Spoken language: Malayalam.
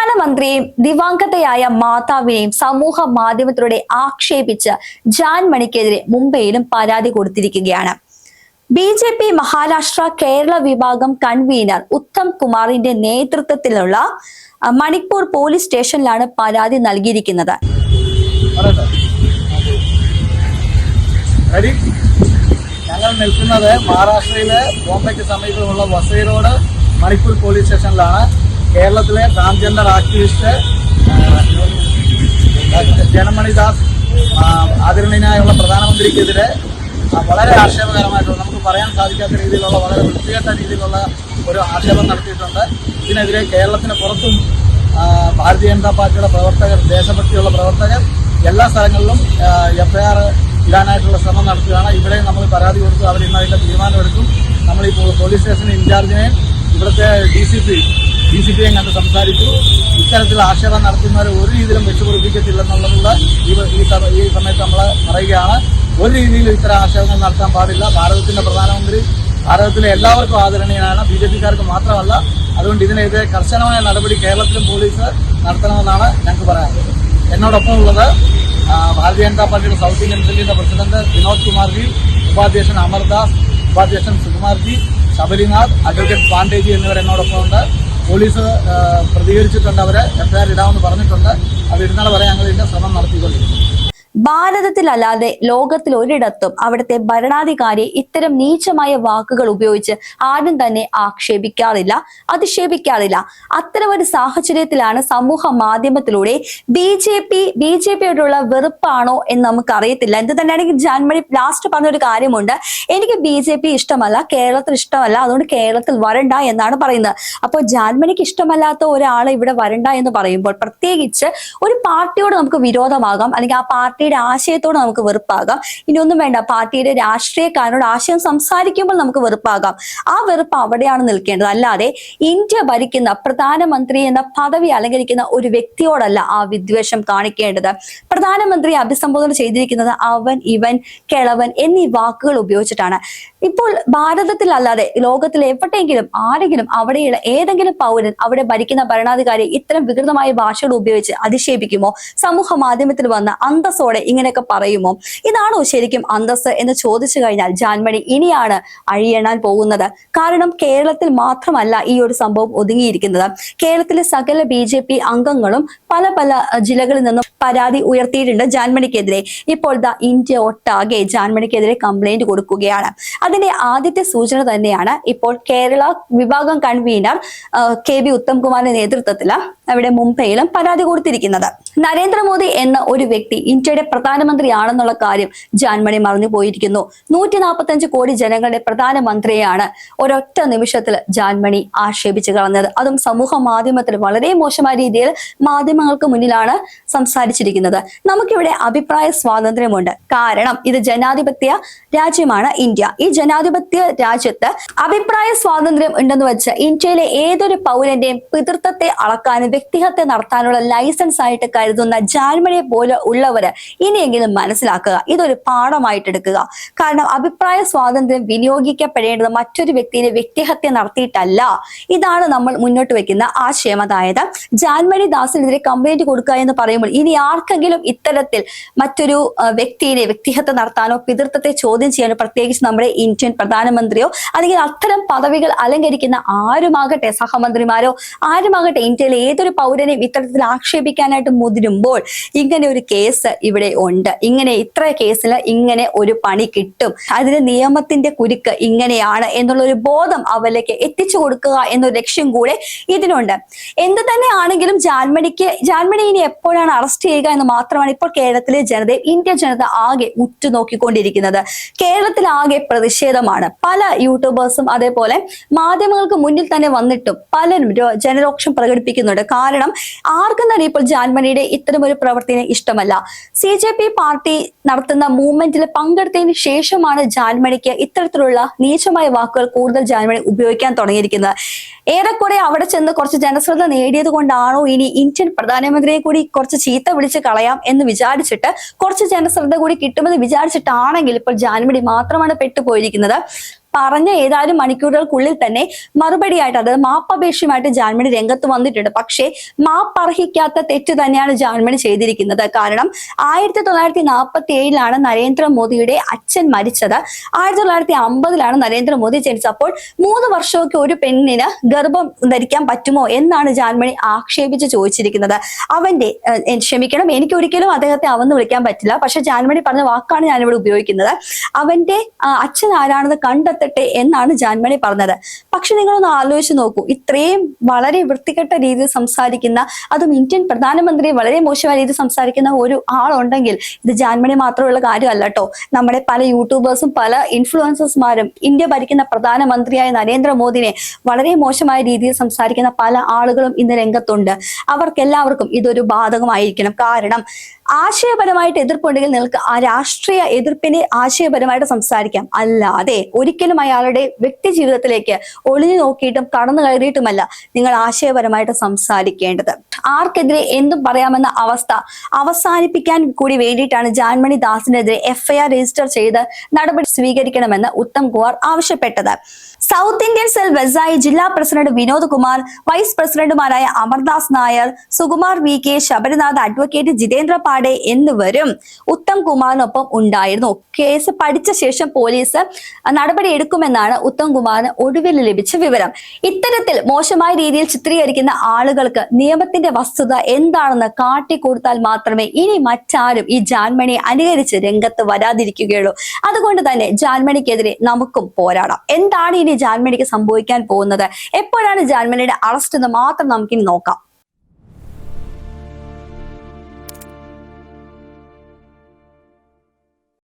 പ്രധാനമന്ത്രിയെയും ദിവംഗതയായ മാതാവിനെയും സമൂഹ മാധ്യമത്തിലൂടെ ആക്ഷേപിച്ച് ജാൻ മണിക്കെതിരെ മുംബൈയിലും പരാതി കൊടുത്തിരിക്കുകയാണ്. BJP മഹാരാഷ്ട്ര കേരള വിഭാഗം കൺവീനർ ഉത്തം കുമാറിന്റെ നേതൃത്വത്തിലുള്ള മണിപ്പൂർ പോലീസ് സ്റ്റേഷനിലാണ് പരാതി നൽകിയിരിക്കുന്നത്. ഞങ്ങൾ നിൽക്കുന്നത് മഹാരാഷ്ട്രയിലെ ബോംബെക്ക് സമീപമുള്ള വസൈ റോഡ് മണിപ്പൂർ പോലീസ് സ്റ്റേഷനിലാണ്. കേരളത്തിലെ ട്രാൻസ്ജെൻഡർ ആക്ടിവിസ്റ്റ് ജനമണിദാസ് ആദരണീയനായുള്ള പ്രധാനമന്ത്രിക്കെതിരെ വളരെ ആക്ഷേപകരമായിട്ടുള്ള, നമുക്ക് പറയാൻ സാധിക്കാത്ത രീതിയിലുള്ള, വളരെ വൃത്തികെട്ട രീതിയിലുള്ള ഒരു ആക്ഷേപം നടത്തിയിട്ടുണ്ട്. ഇതിനെതിരെ കേരളത്തിന് പുറത്തും ഭാരതീയ ജനതാ പാർട്ടിയുടെ പ്രവർത്തകർ, ദേശഭക്തിയുള്ള പ്രവർത്തകർ എല്ലാ സ്ഥലങ്ങളിലും FIR ഇടാനായിട്ടുള്ള ശ്രമം നടത്തുകയാണ്. ഇവിടെ നമ്മൾ പരാതി കൊടുത്തു, അവർ ഇന്ന് അതിൻ്റെ തീരുമാനമെടുക്കും. നമ്മൾ ഈ പോലീസ് സ്റ്റേഷൻ ഇൻചാർജിനെയും ഇവിടുത്തെ DCPയെയും കണ്ട് സംസാരിച്ചു. ഇത്തരത്തിൽ ആക്ഷേപം നടത്തുന്നവരെ ഒരു രീതിയിലും വെച്ചുപൊറിപ്പിക്കത്തില്ലെന്നുള്ളതുള്ള ഈ സമയത്ത് നമ്മൾ പറയുകയാണ്. ഒരു രീതിയിലും ഇത്തരം ആക്ഷേപങ്ങൾ നടത്താൻ പാടില്ല. ഭാരതത്തിന്റെ പ്രധാനമന്ത്രി ഭാരതത്തിലെ എല്ലാവർക്കും ആദരണീയനാണ്, BJPക്കാർക്ക് മാത്രമല്ല. അതുകൊണ്ട് ഇതിനെതിരെ കർശനമായ നടപടി കേരളത്തിലും പോലീസ് നടത്തണമെന്നാണ് ഞങ്ങൾക്ക് പറയാനുള്ളത്. എന്നോടൊപ്പം ഉള്ളത് ഭാരതീയ ജനതാ പാർട്ടിയുടെ സൗത്ത് ഇന്ത്യൻ സെല്ലിന്റെ പ്രസിഡന്റ് വിനോദ് കുമാർജി, ഉപാധ്യക്ഷൻ അമർദാസ്, ഉപാധ്യക്ഷൻ സുകുമാർജി, ശബരിനാഥ്, അഡ്വക്കേറ്റ് പാണ്ഡേജി എന്നിവർ എന്നോടൊപ്പം ഉണ്ട്. പോലീസ് പ്രതികരിച്ചിട്ടുണ്ട്, അവരെ FIR ഇടാമെന്ന് പറഞ്ഞിട്ടുണ്ട്. അത് ഇടുന്നാൾ വരെ ഞങ്ങൾ ഇതിന്റെ ശ്രമം നടത്തിക്കൊണ്ടിരിക്കുന്നു. ഭാരതത്തിലല്ലാതെ ലോകത്തിൽ ഒരിടത്തും അവിടുത്തെ ഭരണാധികാരിയെ ഇത്തരം നീചമായ വാക്കുകൾ ഉപയോഗിച്ച് ആരും തന്നെ ആക്ഷേപിക്കാറില്ല, അധിക്ഷേപിക്കാറില്ല. അത്തരം ഒരു സാഹചര്യത്തിലാണ് സമൂഹ മാധ്യമത്തിലൂടെ BJPയോടുള്ള വെറുപ്പാണോ എന്ന് നമുക്ക് അറിയത്തില്ല. എന്ത് തന്നെയാണെങ്കിൽ ജാൻമണി ലാസ്റ്റ് പറഞ്ഞൊരു കാര്യമുണ്ട്, എനിക്ക് BJP ഇഷ്ടമല്ല, കേരളത്തിൽ ഇഷ്ടമല്ല, അതുകൊണ്ട് കേരളത്തിൽ വരണ്ട എന്നാണ് പറയുന്നത്. അപ്പോൾ ജാൻമണിക്ക് ഇഷ്ടമല്ലാത്ത ഒരാളെ ഇവിടെ വരണ്ട എന്ന് പറയുമ്പോൾ, പ്രത്യേകിച്ച് ഒരു പാർട്ടിയോട് നമുക്ക് വിരോധമാകാം, അല്ലെങ്കിൽ ആ പാർട്ടിയുടെ ആശയത്തോട് നമുക്ക് വെറുപ്പാകാം. ഇനി ഒന്നും വേണ്ട, പാർട്ടിയുടെ രാഷ്ട്രീയക്കാരനോട് ആശയം സംസാരിക്കുമ്പോൾ നമുക്ക് വെറുപ്പാകാം. ആ വെറുപ്പ് അവിടെയാണ് നിൽക്കേണ്ടത്. അല്ലാതെ ഇന്ത്യ ഭരിക്കുന്ന പ്രധാനമന്ത്രി എന്ന പദവി അലങ്കരിക്കുന്ന ഒരു വ്യക്തിയോടല്ല ആ വിദ്വേഷം കാണിക്കേണ്ടത്. പ്രധാനമന്ത്രി അഭിസംബോധന ചെയ്തിരിക്കുന്നത് അവൻ, ഇവൻ, കിളവൻ എന്നീ വാക്കുകൾ ഉപയോഗിച്ചിട്ടാണ്. ഇപ്പോൾ ഭാരതത്തിലല്ലാതെ ലോകത്തിൽ എവിടെയെങ്കിലും ആരെങ്കിലും അവിടെയുള്ള ഏതെങ്കിലും പൗരൻ അവിടെ ഭരിക്കുന്ന ഭരണാധികാരി ഇത്തരം വികൃതമായ ഭാഷകൾ ഉപയോഗിച്ച് അധിക്ഷേപിക്കുമോ? സമൂഹ മാധ്യമത്തിൽ വന്ന അന്തസ്സോടെ ഇങ്ങനെയൊക്കെ പറയുമോ? ഇതാണോ ശരിക്കും അന്തസ് എന്ന് ചോദിച്ചു കഴിഞ്ഞാൽ ജാൻമണി ഇനിയാണ് അഴിയണാൻ പോകുന്നത്. കാരണം കേരളത്തിൽ മാത്രമല്ല ഈ ഒരു സംഭവം ഒതുങ്ങിയിരിക്കുന്നത്. കേരളത്തിലെ സകല BJP അംഗങ്ങളും പല പല ജില്ലകളിൽ നിന്നും പരാതി ഉയർത്തിയിട്ടുണ്ട് ജാൻമണിക്കെതിരെ. ഇപ്പോൾ ഇന്ത്യ ഒട്ടാകെ ജാൻമണിക്കെതിരെ കംപ്ലൈന്റ് കൊടുക്കുകയാണ്. അതിന്റെ ആദ്യത്തെ സൂചന തന്നെയാണ് ഇപ്പോൾ കേരള വിഭാഗം കൺവീനർ KB ഉത്തംകുമാറിന്റെ നേതൃത്വത്തിൽ അവിടെ മുംബൈയിലും പരാതി കൊടുത്തിരിക്കുന്നത്. നരേന്ദ്രമോദി എന്ന ഒരു വ്യക്തി ഇന്ത്യയുടെ പ്രധാനമന്ത്രിയാണെന്നുള്ള കാര്യം ജാൻമണി മറന്നു പോയിരിക്കുന്നു. 145 കോടി ജനങ്ങളുടെ പ്രധാനമന്ത്രിയാണ് ഒരൊറ്റ നിമിഷത്തിൽ ജാൻമണി ആക്ഷേപിച്ചു കളഞ്ഞത്. അതും സമൂഹ മാധ്യമത്തിൽ വളരെ മോശമായ രീതിയിൽ മാധ്യമങ്ങൾക്ക് മുന്നിലാണ് സംസാരിച്ചിരിക്കുന്നത്. നമുക്കിവിടെ അഭിപ്രായ സ്വാതന്ത്ര്യമുണ്ട്. കാരണം ഇത് ജനാധിപത്യ രാജ്യമാണ് ഇന്ത്യ. ഈ ജനാധിപത്യ രാജ്യത്ത് അഭിപ്രായ സ്വാതന്ത്ര്യം ഉണ്ടെന്ന് വെച്ച് ഇന്ത്യയിലെ ഏതൊരു പൗരന്റെയും പിതൃത്വത്തെ അളക്കാനും വ്യക്തിഹത്യ നടത്താനുള്ള ലൈസൻസ് ആയിട്ട് കരുതുന്ന ജാൻമണിയെ പോലെ ഉള്ളവര് ഇനിയെങ്കിലും മനസ്സിലാക്കുക, ഇതൊരു പാഠമായിട്ട് എടുക്കുക. കാരണം അഭിപ്രായ സ്വാതന്ത്ര്യം വിനിയോഗിക്കപ്പെടേണ്ടത് മറ്റൊരു വ്യക്തിയെ വ്യക്തിഹത്യ നടത്തിയിട്ടല്ല. ഇതാണ് നമ്മൾ മുന്നോട്ട് വെക്കുന്ന ആശയം. അതായത് ജാൻമണി ദാസിനെതിരെ കംപ്ലൈന്റ് കൊടുക്കുക എന്ന് പറയുമ്പോൾ ഇനി ആർക്കെങ്കിലും ഇത്തരത്തിൽ മറ്റൊരു വ്യക്തിയെ വ്യക്തിഹത്യ നടത്താനോ പിതൃത്വത്തെ ചോദ്യം ചെയ്യാനോ, പ്രത്യേകിച്ച് നമ്മുടെ ഇന്ത്യൻ പ്രധാനമന്ത്രിയോ അല്ലെങ്കിൽ അത്തരം പദവികൾ അലങ്കരിക്കുന്ന ആരുമാകട്ടെ, സഹമന്ത്രിമാരോ ആരുമാകട്ടെ, ഇന്ത്യയിലെ ഏതൊരു പൗരനെയും ഇത്തരത്തിൽ ആക്ഷേപിക്കാനായിട്ട് മുതിരുമ്പോൾ ഇങ്ങനെ ഒരു കേസ് ഇവിടെ ഉണ്ട്. ഇങ്ങനെ ഇത്ര കേസിൽ ഇങ്ങനെ ഒരു പണി കിട്ടും, അതിന് നിയമത്തിന്റെ കുരുക്ക് ഇങ്ങനെയാണ് എന്നുള്ള ഒരു ബോധം അവരിലേക്ക് എത്തിച്ചു കൊടുക്കുക എന്നൊരു ലക്ഷ്യം കൂടെ ഇതിനുണ്ട്. എന്ത് തന്നെ ആണെങ്കിലും ജാൻമണി ഇനി എപ്പോഴാണ് അറസ്റ്റ് ചെയ്യുക എന്ന് മാത്രമാണ് ഇപ്പോൾ കേരളത്തിലെ ജനതയും ഇന്ത്യ ജനത ആകെ ഉറ്റുനോക്കിക്കൊണ്ടിരിക്കുന്നത്. കേരളത്തിൽ ആകെ പ്രതിഷേധമാണ്. പല യൂട്യൂബേഴ്സും അതേപോലെ മാധ്യമങ്ങൾക്ക് മുന്നിൽ തന്നെ വന്നിട്ടും പലരും ജനരോക്ഷം പ്രകടിപ്പിക്കുന്നുണ്ട്. കാരണം ആർക്കും തന്നെ ഇപ്പോൾ ജാൻമണിയുടെ ഇത്തരം ഒരു പ്രവൃത്തിനെ ഇഷ്ടമല്ല. CJP പാർട്ടി നടത്തുന്ന മൂവ്മെന്റിൽ പങ്കെടുത്തതിന് ശേഷമാണ് ജാൻമണിക്ക് ഇത്തരത്തിലുള്ള നീചമായ വാക്കുകൾ കൂടുതൽ ജാൻമണി ഉപയോഗിക്കാൻ തുടങ്ങിയിരിക്കുന്നത്. ഏറെക്കുറെ അവിടെ ചെന്ന് കുറച്ച് ജനശ്രദ്ധ നേടിയത് കൊണ്ടാണോ ഇനി ഇന്ത്യൻ പ്രധാനമന്ത്രിയെ കൂടി കുറച്ച് ചീത്ത വിളിച്ച് കളയാം എന്ന് വിചാരിച്ചിട്ട്, കുറച്ച് ജനശ്രദ്ധ കൂടി കിട്ടുമെന്ന് വിചാരിച്ചിട്ടാണെങ്കിൽ ഇപ്പോൾ ജാൻമണി മാത്രമാണ് പെട്ടുപോയിരിക്കുന്നത്. പറഞ്ഞ ഏതാനും മണിക്കൂറുകൾക്കുള്ളിൽ തന്നെ മറുപടിയായിട്ട്, അതായത് മാപ്പപേക്ഷയുമായിട്ട് ജാൻമണി രംഗത്ത് വന്നിട്ടുണ്ട്. പക്ഷേ മാപ്പർഹിക്കാത്ത തെറ്റ് തന്നെയാണ് ജാൻമണി ചെയ്തിരിക്കുന്നത്. കാരണം 1947 നരേന്ദ്രമോദിയുടെ അച്ഛൻ മരിച്ചത്, 1950 നരേന്ദ്രമോദി ജനിച്ചത്. അപ്പോൾ 3 വർഷമൊക്കെ ഒരു പെണ്ണിന് ഗർഭം ധരിക്കാൻ പറ്റുമോ എന്നാണ് ജാൻമണി ആക്ഷേപിച്ച് ചോദിച്ചിരിക്കുന്നത്. അവന്റെ ക്ഷമിക്കണം, എനിക്ക് ഒരിക്കലും അദ്ദേഹത്തെ അവന്ന് വിളിക്കാൻ പറ്റില്ല, പക്ഷെ ജാൻമണി പറഞ്ഞ വാക്കാണ് ഞാനിവിടെ ഉപയോഗിക്കുന്നത്. അവന്റെ അച്ഛൻ ആരാണെന്ന് കണ്ടെത്തട്ടെ എന്നാണ് ജാൻമണി പറഞ്ഞത്. പക്ഷെ നിങ്ങളൊന്ന് ആലോചിച്ച് നോക്കൂ, ഇത്രയും വളരെ വൃത്തികെട്ട രീതിയിൽ സംസാരിക്കുന്ന, അതും ഇന്ത്യൻ പ്രധാനമന്ത്രി വളരെ മോശമായ രീതിയിൽ സംസാരിക്കുന്ന ഒരു ആളുണ്ടെങ്കിൽ ഇത് ജാൻമണി മാത്രമുള്ള കാര്യമല്ല കേട്ടോ. നമ്മുടെ പല യൂട്യൂബേഴ്സും പല ഇൻഫ്ലുവൻസേഴ്സ്മാരും ഇന്ത്യ ഭരിക്കുന്ന പ്രധാനമന്ത്രിയായ നരേന്ദ്രമോദിനെ വളരെ മോശമായ രീതിയിൽ സംസാരിക്കുന്ന പല ആളുകളും ഇന്ന് രംഗത്തുണ്ട്. അവർക്കെല്ലാവർക്കും ഇതൊരു ബാധകമായിരിക്കണം. കാരണം ആശയപരമായിട്ട് എതിർപ്പുണ്ടെങ്കിൽ നിങ്ങൾക്ക് ആ രാഷ്ട്രീയ എതിർപ്പിനെ ആശയപരമായിട്ട് സംസാരിക്കാം, അല്ലാതെ ഒരിക്കലും അയാളുടെ വ്യക്തി ജീവിതത്തിലേക്ക് ഒളിഞ്ഞു നോക്കിയിട്ടും കടന്നു കയറിയിട്ടുമല്ല നിങ്ങൾ ആശയപരമായിട്ട് സംസാരിക്കേണ്ടത്. ആർക്കെതിരെ എന്തും പറയാമെന്ന അവസ്ഥ അവസാനിപ്പിക്കാൻ കൂടി വേണ്ടിയിട്ടാണ് ജാൻമണി ദാസിനെതിരെ FIR രജിസ്റ്റർ ചെയ്ത് നടപടി സ്വീകരിക്കണമെന്ന് ഉത്തം കുമാർ ആവശ്യപ്പെട്ടത്. സൗത്ത് ഇന്ത്യൻ സെൽ വെസായി ജില്ലാ പ്രസിഡന്റ് വിനോദ് കുമാർ, വൈസ് പ്രസിഡന്റുമാരായ അമർദാസ് നായർ, സുകുമാർ VK, ശബരിനാഥ്, അഡ്വക്കേറ്റ് ജിതേന്ദ്ര പാണ്ഡെ എന്നിവരും ഉത്തം കുമാറിനൊപ്പം ഉണ്ടായിരുന്നു. കേസ് പഠിച്ച ശേഷം പോലീസ് നടപടി എടുക്കുമെന്നാണ് ഉത്തം കുമാറിന് ഒടുവിൽ ലഭിച്ച വിവരം. ഇത്തരത്തിൽ മോശമായ രീതിയിൽ ചിത്രീകരിക്കുന്ന ആളുകൾക്ക് നിയമത്തിന്റെ വസ്തുത എന്താണെന്ന് കാട്ടിക്കൊടുത്താൽ മാത്രമേ ഇനി മറ്റാരും ഈ ജാൻമണിയെ അനുകരിച്ച് രംഗത്ത് വരാതിരിക്കുകയുള്ളൂ. അതുകൊണ്ട് തന്നെ ജാൻമണിക്കെതിരെ നമുക്കും പോരാടാം. എന്താണ് ഇനി ജാൻമണിക്ക് സംഭവിക്കാൻ പോകുന്നത്, എപ്പോഴാണ് ജാൻമണിയുടെ അറസ്റ്റ് എന്ന് മാത്രം നമുക്കിനി നോക്കാം.